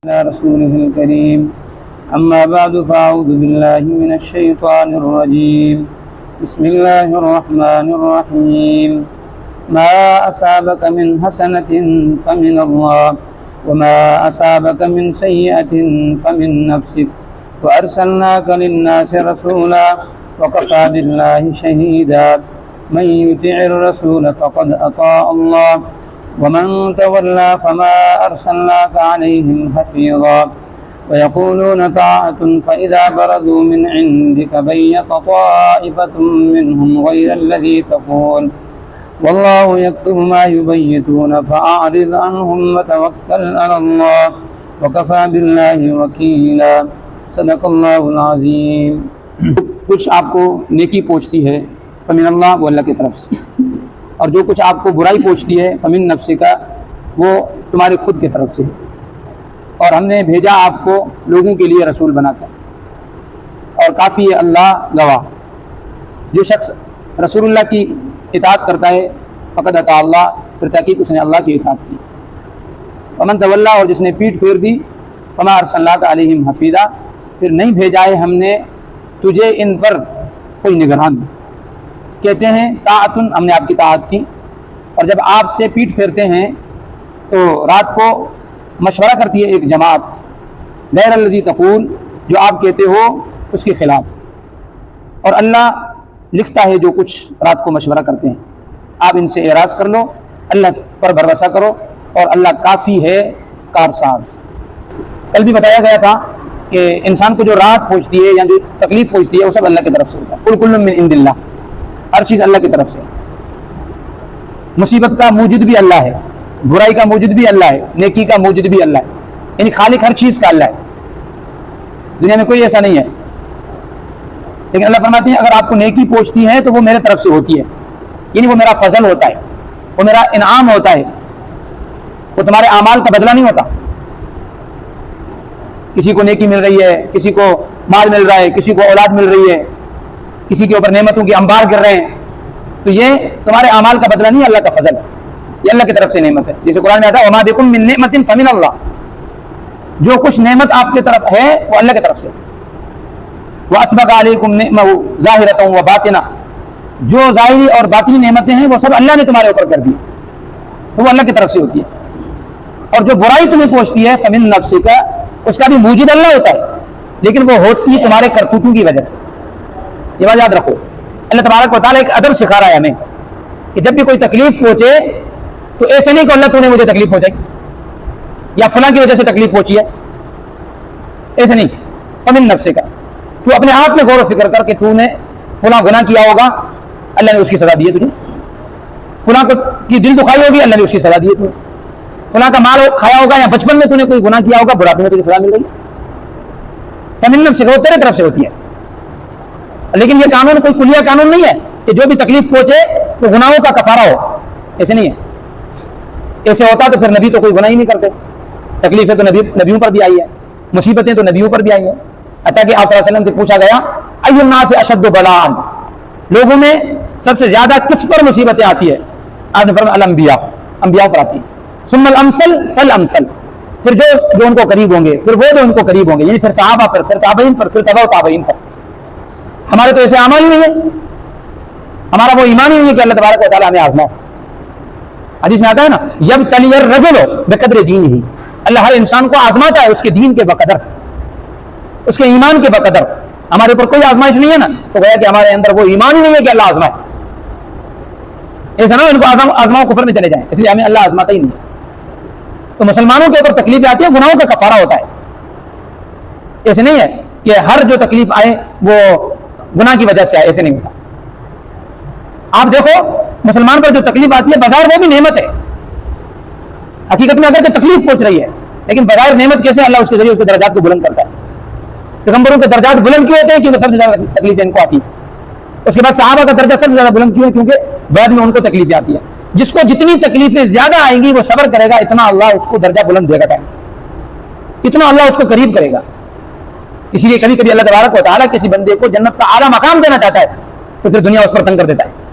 رسوله الكريم أما بعد فأعوذ بالله من الشيطان الرجيم بسم الله الرحمن الرحيم ما أصابك من حسنة فمن الله وما أصابك من سيئة فمن نفسك وأرسلناك للناس رسولا وكفى بالله شهيدا من يطع الرسول فقد أطاع الله ومن تولى فما أرسلناك عليهم حفيظا ويقولون طاعة فإذا برزوا من عندك بيت طائفة منهم غير الذي تقول والله يكتب ما يبيتون فأعرض عنهم وتوكل على الله وكفى بالله وكيلا صدق اللہ العظیم. کچھ آپ کو نیکی پہنچتی ہے فمن اللہ، وہ اللہ کی طرف سے، اور جو کچھ آپ کو برائی پہنچتی ہے فمن نفس کا، وہ تمہارے خود کی طرف سے. اور ہم نے بھیجا آپ کو لوگوں کے لیے رسول بنا کر، اور کافی ہے اللہ گواہ. جو شخص رسول اللہ کی اطاعت کرتا ہے فقد اطاع اللہ، پھر تحقیق اس نے اللہ کی اطاعت کی. ومن تولی، اور جس نے پیٹھ پھیر دی، فما ارسلناک علیہم حفیظا، پھر نہیں بھیجا ہے ہم نے تجھے ان پر کوئی نگران. کہتے ہیں طاعتن، ہم نے آپ کی طاعت کی. اور جب آپ سے پیٹھ پھیرتے ہیں تو رات کو مشورہ کرتی ہے ایک جماعت، غیر الذی تقول، جو آپ کہتے ہو اس کے خلاف. اور اللہ لکھتا ہے جو کچھ رات کو مشورہ کرتے ہیں. آپ ان سے اعراض کر لو، اللہ پر بھروسہ کرو، اور اللہ کافی ہے کارساز. کل بھی بتایا گیا تھا کہ انسان کو جو راحت پہنچتی ہے یا جو تکلیف پہنچتی ہے وہ سب اللہ کی طرف سے ہوتا ہے. قل کل من عند اللہ، ہر چیز اللہ کی طرف سے. مصیبت کا موجد بھی اللہ ہے، برائی کا موجد بھی اللہ ہے، نیکی کا موجد بھی اللہ ہے، یعنی خالق ہر چیز کا اللہ ہے. دنیا میں کوئی ایسا نہیں ہے. لیکن اللہ فرماتے ہیں اگر آپ کو نیکی پہنچتی ہے تو وہ میرے طرف سے ہوتی ہے، یعنی وہ میرا فضل ہوتا ہے، وہ میرا انعام ہوتا ہے، وہ تمہارے اعمال کا بدلہ نہیں ہوتا. کسی کو نیکی مل رہی ہے، کسی کو مال مل رہا ہے، کسی کو اولاد مل رہی ہے، کسی کے اوپر نعمتوں کے انبار گر رہے ہیں، تو یہ تمہارے اعمال کا بدلہ نہیں، اللہ کا فضل ہے، یہ اللہ کی طرف سے نعمت ہے. جیسے قرآن میں آتا ہے وما بکم من نعمت فمن اللہ، جو کچھ نعمت آپ کی طرف ہے وہ اللہ کی طرف سے. واسبغ علیکم نعمہ ظاہرۃ وباطنہ، جو ظاہری اور باطنی نعمتیں ہیں وہ سب اللہ نے تمہارے اوپر کر دی، تو وہ اللہ کی طرف سے ہوتی ہے. اور جو برائی تمہیں پہنچتی ہے فمن نفسک، اس کا بھی موجد اللہ ہوتا ہے، لیکن وہ ہوتی ہے تمہارے کرتوتوں کی وجہ سے. یہ بات یاد رکھو. اللہ تبارک و تعالیٰ ایک ادب سکھا رہا ہے ہمیں کہ جب بھی کوئی تکلیف پہنچے تو ایسے نہیں کہ اللہ تو نے مجھے تکلیف پہنچائی یا فلاں کی وجہ سے تکلیف پہنچی ہے، ایسے نہیں. فمن نفس کا، تو اپنے آپ میں غور و فکر کر کہ تو نے فلاں گناہ کیا ہوگا، اللہ نے اس کی سزا دی ہے تجھے. فلاں کی دل دکھائی ہوگی، اللہ نے اس کی سزا دی ہے تجھے. فلاں کا مال کھایا ہوگا یا بچپن میں تو نے کوئی گناہ کیا ہوگا، بڑھاپے میں تجھے سزا مل گئی. فمن نفس کا، وہ تیرے طرف سے ہوتی ہے. لیکن یہ قانون کوئی کلیہ قانون نہیں ہے کہ جو بھی تکلیف پہنچے تو گناہوں کا کفارہ ہو، ایسے نہیں ہے. ایسے ہوتا تو پھر نبی تو کوئی گناہ ہی نہیں کرتے. تکلیفیں تو نبیوں پر بھی آئی ہے، مصیبتیں تو نبیوں پر بھی آئی ہیں. حتیٰ کہ آپ صلی اللہ علیہ وسلم سے پوچھا گیا ای الناس اشد بلاء، لوگوں میں سب سے زیادہ کس پر مصیبتیں آتی ہے؟ آپ نے فرمایا الانبیاء، انبیاء پر آتی ہے. ثم الامثل فالامثل، پھر جو ان کو قریب ہوں گے، پھر وہ جو ان کو قریب ہوں گے، یعنی پھر صحابہ پر، پھر تابعین پر، پھر تبع تابعین پر. ہمارے تو ایسے اعمال ہی نہیں ہے، ہمارا وہ ایمان ہی نہیں ہے کہ اللہ تبارک و تعالیٰ ہمیں آزمائے. حدیث میں آتا ہے نا یبتلی الرجل بقدر دینہ، اللہ ہر انسان کو آزماتا ہے اس کے دین کے بقدر، اس کے ایمان کے بقدر. ہمارے اوپر کوئی آزمائش نہیں ہے نا، تو گویا کہ ہمارے اندر وہ ایمان ہی نہیں ہے کہ اللہ آزمائے. ایسا نہ ہو ان کو آزماؤ کفر میں چلے جائیں، اس لیے ہمیں اللہ آزماتا ہی نہیں ہے. تو مسلمانوں کے اوپر تکلیفیں آتی ہیں، گناہوں کا کفارہ ہوتا ہے. ایسے نہیں ہے کہ ہر جو تکلیف آئے وہ گناہ کی وجہ سے آئے، ایسے نہیں ہوتا. آپ دیکھو مسلمان پر جو تکلیف آتی ہے بظاہر وہ بھی نعمت ہے، حقیقت میں اگر کہ تکلیف پہنچ رہی ہے، لیکن بظاہر نعمت کیسے اللہ اس کے ذریعے اس کے درجات کو بلند کرتا ہے. پیغمبروں کے درجات بلند کیوں ہوتے ہیں؟ کیونکہ سب سے زیادہ تکلیفیں ان کو آتی ہیں. اس کے بعد صحابہ کا درجہ سب سے زیادہ بلند کیوں ہے؟ کیونکہ بعد میں ان کو تکلیفیں آتی ہیں. جس کو جتنی تکلیفیں زیادہ آئیں گی وہ صبر کرے گا، اتنا اللہ اس کو درجہ بلند دے گا، اتنا اللہ اس کو قریب کرے گا. اسی لیے کبھی کبھی اللہ تبارک و تعالیٰ کسی بندے کو جنت کا اعلیٰ مقام دینا چاہتا ہے تو پھر دنیا اس پر تنگ کر دیتا ہے.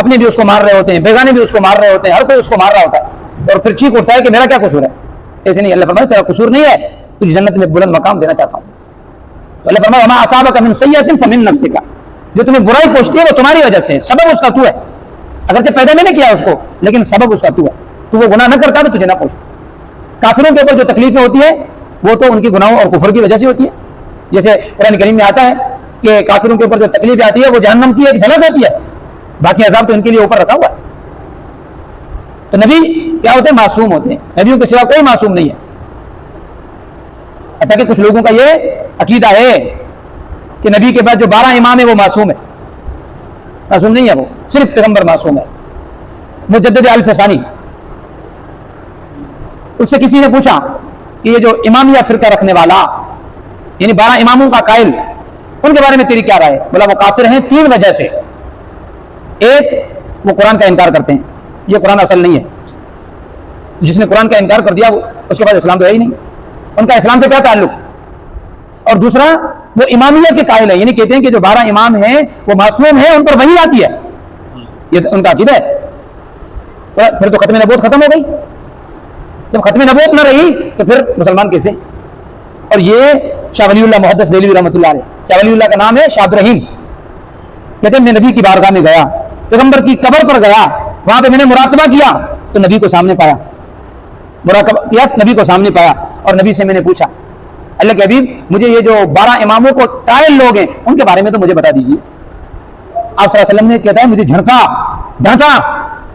اپنے بھی اس کو مار رہے ہوتے ہیں، بیگانے بھی اس کو مار رہے ہوتے ہیں، ہر کوئی اس کو مار رہا ہوتا ہے، اور پھر چیخ اٹھتا ہے کہ میرا کیا قصور ہے، ایسے نہیں. اللہ فرماتا تیرا قصور نہیں ہے, تجھے جنت میں بلند مقام دینا چاہتا ہوں. تو اللہ فرماتا وما اصابک من سیئۃ فمن نفسک, جو تمہیں برائی پہنچتی ہے وہ تمہاری وجہ سے, سبب اس کا تو ہے, اگرچہ پیدا میں نے کیا اس کو لیکن سبب اس کا تو ہے. تو وہ گناہ نہ کرتا تو تجھے نہ پہنچتا. کافروں کے اوپر جو تکلیفیں ہوتی ہیں وہ تو ان کی گناہوں اور کفر کی وجہ سے ہوتی ہے. جیسے قرآن کریم میں آتا ہے کہ کافروں کے اوپر جو تکلیف آتی ہے وہ جہنم کی ایک جھلک ہوتی ہے, باقی عذاب تو ان کے لیے اوپر رکھا ہوا ہے. تو نبی کیا ہوتے ہیں؟ معصوم ہوتے ہیں. نبیوں کے سوا کوئی معصوم نہیں ہے. حتیٰ کہ کچھ لوگوں کا یہ عقیدہ ہے کہ نبی کے بعد جو 12 امام ہے وہ معصوم ہے. معصوم نہیں ہے, وہ صرف پیغمبر معصوم ہے. مجدد الف ثانی, اس سے کسی نے پوچھا کہ یہ جو امامیہ فرقہ رکھنے والا یعنی 12 اماموں کا قائل, ان کے بارے میں تیری کیا رائے ہے؟ بولا وہ کافر ہیں 3 وجہ سے. ایک, وہ قرآن کا انکار کرتے ہیں, یہ قرآن اصل نہیں ہے. جس نے قرآن کا انکار کر دیا اس کے بعد اسلام تو ہے ہی نہیں, ان کا اسلام سے کیا تعلق. اور دوسرا, وہ امامیہ کے قائل ہیں, یعنی کہتے ہیں کہ جو 12 امام ہیں وہ معصوم ہیں, ان پر وحی آتی ہے. یہ ان کا عقیدہ ہے. پھر تو ختم نبوت ختم ہو گئی. جب ختم نبوت نہ رہی تو پھر مسلمان کیسے؟ اور یہ شاہ ولی اللہ محدث دہلوی رحمۃ اللہ علیہ, شاہ ولی اللہ کا نام ہے شاہ عبد الرحیم, کہتے ہیں میں نبی کی بارگاہ میں گیا, پیغمبر کی قبر پر گیا, وہاں پہ میں نے مراقبہ کیا تو نبی کو سامنے پایا, مراقبہ کیا نبی کو سامنے پایا, اور نبی سے میں نے پوچھا اللہ کے حبیب مجھے یہ جو 12 اماموں کو قائل لوگ ہیں ان کے بارے میں تو مجھے بتا دیجیے. آپ صلی اللہ علیہ وسلم نے کہتا ہے مجھے جھڑکا ڈانٹا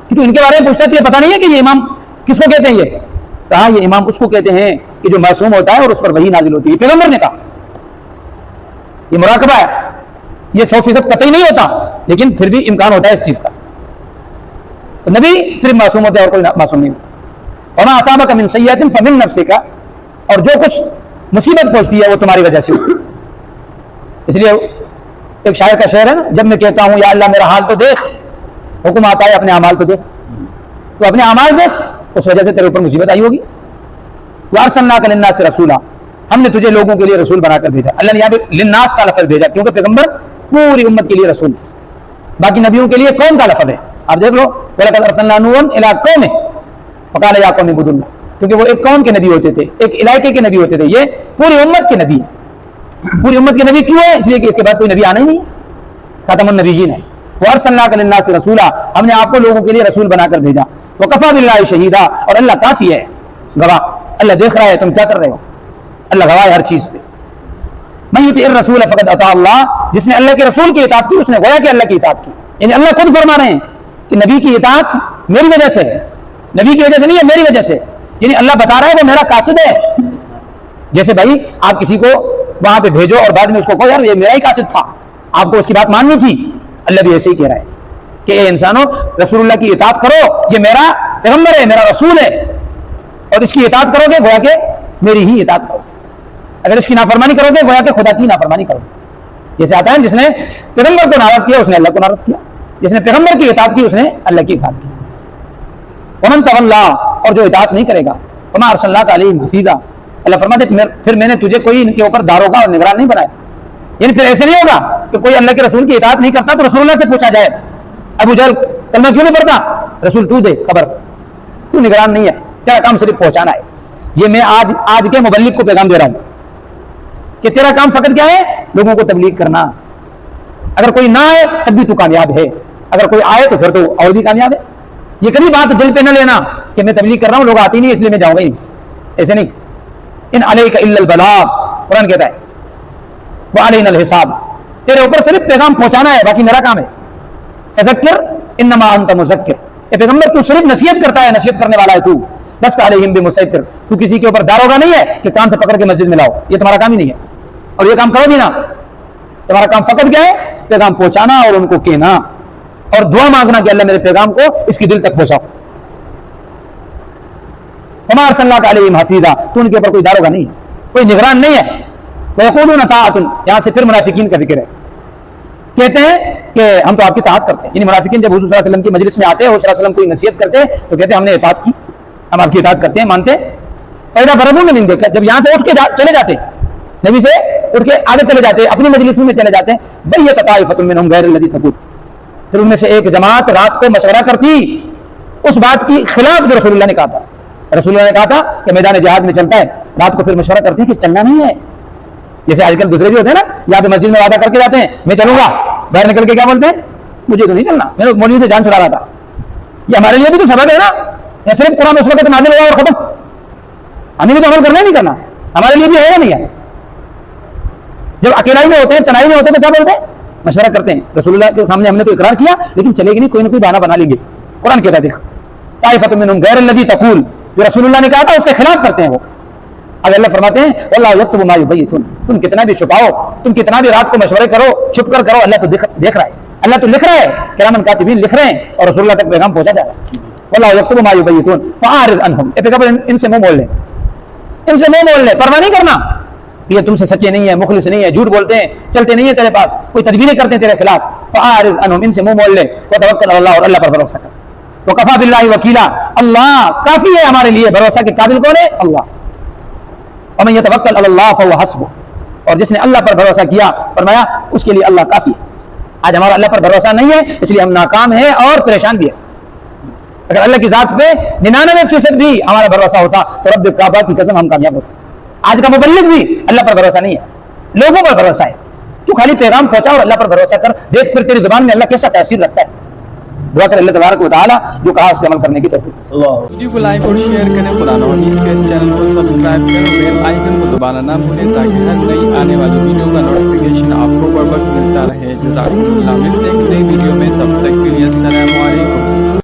کہ تو ان کے بارے میں پوچھتا ہے, تجھے پتا نہیں ہے کہ یہ امام کس کو کہتے ہیں؟ یہ کہا یہ امام اس کو کہتے ہیں کہ جو معصوم ہوتا ہے اور اس پر وحی نازل ہوتی ہے. پیغمبر نے کہا. یہ مراقبہ ہے, یہ 100% قطعی نہیں ہوتا لیکن پھر بھی امکان ہوتا ہے اس چیز کا. تو نبی صرف معصوم ہوتا ہے اور کوئی معصوم نہیں ہوتا. وما اصابک من سیئۃ فمن نفسک, اور جو کچھ مصیبت پہنچتی ہے وہ تمہاری وجہ سے ہوتی ہے. اس لیے ایک شاعر کا شعر ہے نا, جب میں کہتا ہوں یا اللہ میرا حال تو دیکھ, حکم آتا ہے اپنے اعمال تو دیکھ. تو اپنے اعمال دیکھ, اس وجہ سے تیرے اوپر مصیبت آئی ہوگی. وارسلناک للناس رسولا, ہم نے تجھے لوگوں کے لیے رسول بنا کر بھیجا. اللہ نے یہاں پہ للناس کا لفظ بھیجا کیونکہ پیغمبر پوری امت کے لیے رسول تھے. باقی نبیوں کے لیے قوم کا لفظ ہے. آپ دیکھ لو وَلَقَدْ أَرْسَلْنَا نُوحًا إِلَىٰ قَوْمِهِ فَقَالَ يَا قَوْمِ اعْبُدُوا اللَّهَ, کیونکہ وہ ایک قوم کے نبی ہوتے تھے, ایک علاقے کے نبی ہوتے تھے. یہ پوری امت کے نبی ہے. پوری امت کے نبی کیوں ہے؟ اس لیے کہ اس کے بعد کوئی نبی آنا ہی نہیں ہے, خاتم النبیین ہے. وَأَرْسَلْنَاكَ لِلنَّاسِ رَسُولًا, ہم نے آپ کو لوگوں کے لیے رسول بنا کر بھیجا. وَكَفَىٰ بِاللَّهِ شَهِيدًا, اور اللہ کافی ہے گواہ. اللہ دیکھ رہا ہے تم کیا کر رہے ہو, اللہ گواہ ہے ہر چیز پہ. مَن يُطِعِ الرَّسُولَ فَقَدْ أَطَاعَ اللَّهَ, جس نے اللہ کے رسول کی اطاعت کی اس نے گویا کہ اللہ کی اطاعت کی. یعنی اللہ خود فرما رہے ہیں کہ نبی کی اطاعت میری وجہ سے ہے, نبی کی وجہ سے نہیں ہے, میری وجہ سے. یعنی اللہ بتا رہا ہے وہ میرا قاصد ہے. جیسے بھائی آپ کسی کو وہاں پہ بھیجو اور بعد میں اس کو کہو یار یہ میرا ہی قاصد تھا, آپ کو اس کی بات ماننی تھی. اللہ بھی ایسے ہی کہہ رہا ہے کہ اے انسانوں رسول اللہ کی اطاعت کرو, یہ میرا پیغمبر ہے, میرا رسول ہے, اور اس کی اطاعت کرو گے گویا کہ میری ہی اطاعت کرو. اگر اس کی نافرمانی کرو گے گویا کہ خدا کی نافرمانی کرو. جیسے آتا ہے جس نے پیغمبر کو ناراض کیا اس نے اللہ کو ناراض کیا, جس نے پیغمبر کی اطاعت کی اس نے اللہ کی اطاعت کی. ومن تولا, اور جو اطاعت نہیں کرے گا, وما ارسلناک علیہم حفیظا, اللہ فرماتے پھر میں نے تجھے کوئی ان کے اوپر داروغہ اور نگران نہیں بنایا. یعنی پھر ایسے نہیں ہوگا کہ کوئی اللہ کے رسول کی اطاعت نہیں کرتا تو رسول اللہ سے پوچھا جائے ابو جہل کلمہ کیوں نہیں پڑھتا, رسول تو دے خبر, تو نگران نہیں ہے, تیرا کام صرف پہنچانا ہے. یہ میں آج کے مبلغ کو پیغام دے رہا ہوں کہ تیرا کام فقط کیا ہے, لوگوں کو تبلیغ کرنا. اگر کوئی نہ آئے تب بھی تو کامیاب ہے, اگر کوئی آئے تو پھر تو اور بھی کامیاب ہے. یہ کبھی بات دل پہ نہ لینا کہ میں تبلیغ کر رہا ہوں لوگ آتے نہیں اس لیے میں جاؤں گا ہی, ایسے نہیں. ان علیک الا البلاغ, قرآن کہتا ہے وعلینا الحساب, تیرے اوپر صرف پیغام پہنچانا ہے, باقی میرا کام ہے. فذکر انما انت مذکر, اے پیغمبر تو صرف نصیحت کرتا ہے, نصیحت کرنے والا ہے تو. لست علیہم بمسیطر, تو کسی کے اوپر داروغہ نہیں ہے کہ کان سے پکڑ کے مسجد میں لاؤ, یہ تمہارا کام ہی نہیں ہے, اور یہ کام کرو بھی نا. تمہارا کام فقط کیا ہے, پیغام پہنچانا اور ان کو کہنا اور دعا مانگنا کہ اللہ میرے پیغام کو اس کی دل تک پہنچاؤ. وما ارسلناک علیہم حفیظا, تو ان کے اوپر کوئی داروغہ نہیں ہے, کوئی نگران نہیں ہے. ویقولون طاعۃ, یہاں سے پھر منافقین کا ذکر ہے. کہتے ہیں کہ ہم تو آپ کی اطاعت کرتے ہیں. یعنی منافقین جب حضور صلی اللہ علیہ وسلم کی مجلس میں آتے ہیں, حضور صلی اللہ علیہ وسلم کوئی نصیحت کرتے ہیں تو کہتے ہیں ہم نے اطاعت کی, ہم آپ کی اطاعت کرتے ہیں, مانتے ہیں. فائدہ برابر میں نہیں دیکھا, جب یہاں سے اٹھ کے چلے جاتے نبی سے اٹھ کے آگے چلے جاتے اپنی مجلس میں چلے جاتے, بیت طائفۃ منھم غیر الذی تقول, پھر ان میں سے ایک جماعت رات کو مشورہ کرتی اس بات کی خلاف جو رسول اللہ نے کہا تھا. رسول اللہ نے کہا تھا کہ میدان جہاد میں چلتا ہے رات کو پھر مشورہ کرتی ہے کہ چلنا نہیں ہے. جیسے آج کل دوسرے بھی ہوتے ہیں نا, یہاں پہ مسجد میں وعدہ کر کے جاتے ہیں میں چلوں گا, باہر نکل کے کیا بولتے ہیں مجھے تو نہیں چلنا, میں نے مولوی سے جان چھڑا رہا تھا. یہ ہمارے لیے بھی تو سبب ہے نا, یا صرف قرآن اس وقت نازل ہوا اور ختم, ہمیں بھی تو عمل کرنا ہی نہیں کرنا, ہمارے لیے بھی ہے یا نہیں ہے. جب اکیلائی میں ہوتے ہیں تنہائی میں ہوتے ہیں تو کیا بولتے ہیں مشورہ کرتے ہیں. رسول اللہ کے سامنے ہم نے تو اقرار کیا لیکن چلے گی نہیں, کوئی نہ کوئی بہانہ بنا لیں گے. قرآن کہتا ہے دیکھ طائفۃ منہم غیر الذی تقول, جو رسول اللہ نے کہا تھا اس کے خلاف کرتے ہیں وہ. اب اللہ فرماتے ہیں واللہ یکتب ما یبیتون, تم کتنا بھی چھپاؤ, تم کتنا بھی رات کو مشورے کرو, چھپ کر کرو, اللہ تو دیکھ رہا ہے, اللہ تو لکھ رہا ہے, کرامن کاتبین لکھ رہے ہیں اور رسول اللہ تک پیغام پہنچا جا رہا ہے. واللہ یکتب ما یبیتون فاعرض عنہم, اے پیغمبر ان سے منہ موڑ لے, ان سے منہ موڑ لے, پرواہ نہیں کرنا, یہ تم سے سچے نہیں ہے, مخلص نہیں ہے, جھوٹ بولتے ہیں, چلتے نہیں ہے تیرے پاس, کوئی تدبیریں کرتے ہیں تیرے خلاف. فاعرض عنہم, ان سے منہ موڑ لے, وتوکل علی اللہ, اور اللہ پر بھروسہ کر. وکفی باللہ وکیلا, اللہ کافی ہے ہمارے لیے بھروسہ کے قابل کون ہے اللہ. ومن یتوکل علی اللہ فهو حسبہ, اور جس نے اللہ پر بھروسہ کیا فرمایا اس کے لیے اللہ کافی ہے. آج ہمارا اللہ پر بھروسہ نہیں ہے اس لیے ہم ناکام ہیں اور پریشان بھی ہیں. اگر اللہ کی ذات پہ 99% بھی ہمارا بھروسہ ہوتا تو رب کعبہ کی قسم ہم کامیاب ہوتے. آج کا مبلغ بھی اللہ پر بھروسہ نہیں ہے, لوگوں پر بھروسہ ہے. تو خالی پیغام پہنچا اور اللہ پر بھروسہ کر, دیکھ پھر تیری زبان میں اللہ کیسا تاثیر رکھتا ہے. دعا کر اللہ تبارک و تعالی جو کہا اس کے عمل کرنے کی توفیق. ویڈیو کو لائک اور شیئر کریں, قرآن اور حدیث کے چینل کو سبسکرائب کریں, بیل آئیکن کو دبانا نہ بھولیں تاکہ ہر نئی آنے والی ویڈیو کا نوٹیفیکیشن آپ کو بر وقت ملتا رہے. جزاکم اللہ, ملتے ہیں ایک نئی ویڈیو میں, تب تک کے لیے السلام علیکم.